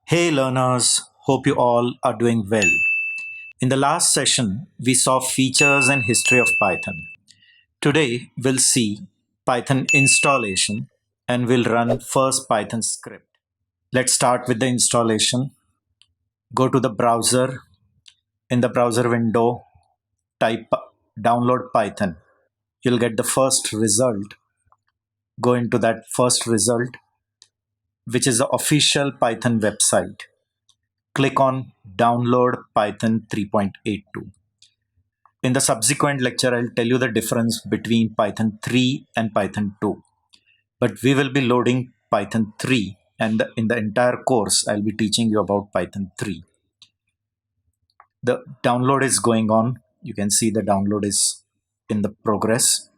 Hey learners, hope you all are doing well. In the last session, we saw features and history of Python. Today, we'll see Python installation and we'll run first Python script. Let's start with the installation. Go to the browser. In the browser window, type download Python. You'll get the first result. Go into that first result, which is the official Python website. Click on download Python 3.82. In the subsequent lecture, I'll tell you the difference between Python 3 and Python 2. But we will be loading Python 3, and in the entire course, I'll be teaching you about Python 3. The download is going on. You can see the download is in the progress.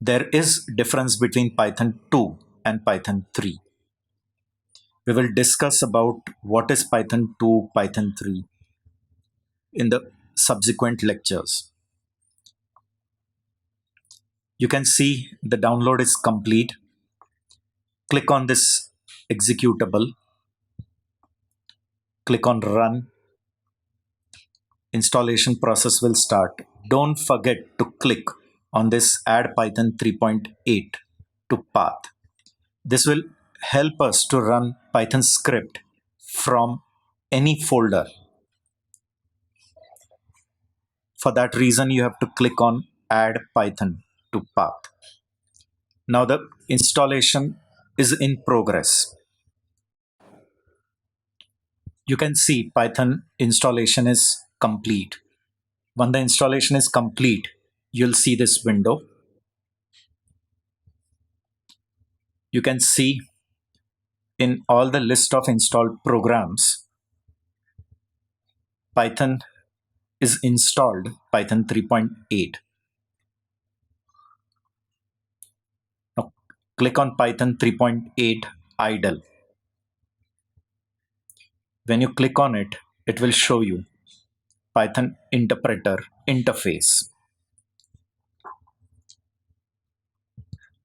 There is difference between Python 2 and Python 3. We will discuss about what is Python 2, Python 3 in the subsequent lectures. You can see the download is complete. Click on this executable. Click on run. Installation process will start. Don't forget to click on this add Python 3.8 to path. This will help us to run Python script from any folder. For that reason, you have to click on add Python to path. Now the installation is in progress. You can see Python installation is complete. When the installation is complete, you'll see this window. You can see in all the list of installed programs, Python is installed, Python 3.8. Now click on Python 3.8 idle. When you click on it, it will show you Python interpreter interface.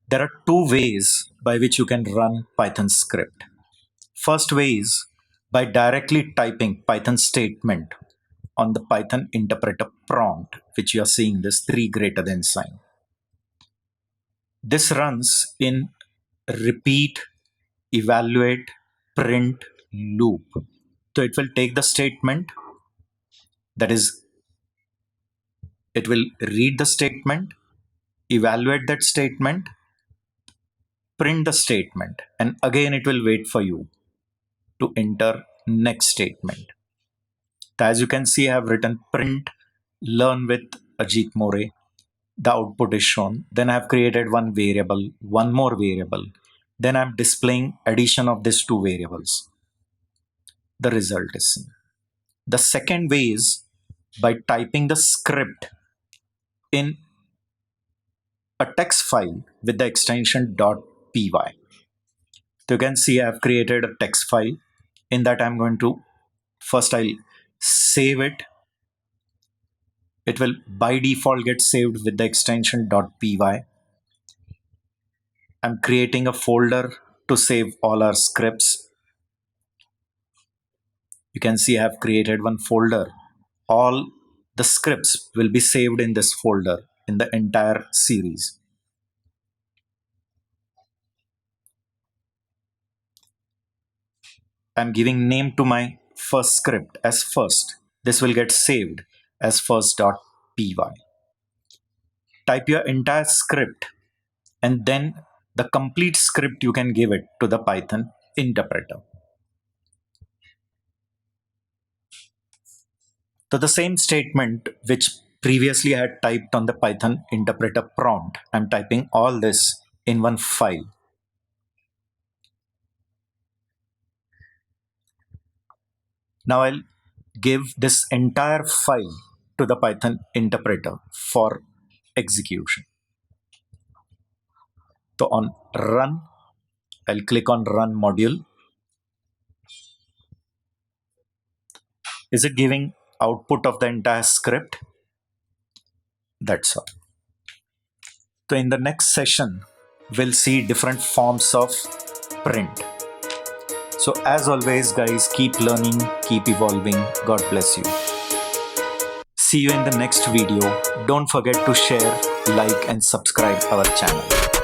There are two ways by which you can run Python script. First way is by directly typing Python statement on the Python interpreter prompt, which you are seeing this 3 greater than sign. This runs in repeat, evaluate, print loop. So it will take the statement, that is, it will read the statement, evaluate that statement, print the statement, and again it will wait for you to enter next statement. As you can see, I have written print learn with Ajitmore. The output is shown. Then I have created one variable, one more variable. Then I'm displaying addition of these two variables. The result is seen. The second way is by typing the script in a text file with the extension .py. So you can see I have created a text file. In that I'm going to first I'll save it. It will by default get saved with the extension .py. I'm creating a folder to save all our scripts. You can see I have created one folder. All the scripts will be saved in this folder in the entire series. I'm giving name to my first script as first. This will get saved as first.py. Type your entire script and then the complete script you can give it to the Python interpreter. So the same statement which previously I had typed on the Python interpreter prompt, I'm typing all this in one file. Now I'll give this entire file to the Python interpreter for execution. So on run, I'll click on run module. Is it giving output of the entire script? That's all. So in the next session, we'll see different forms of print. So as always, guys, keep learning, keep evolving. God bless you. See you in the next video. Don't forget to share, like and subscribe our channel.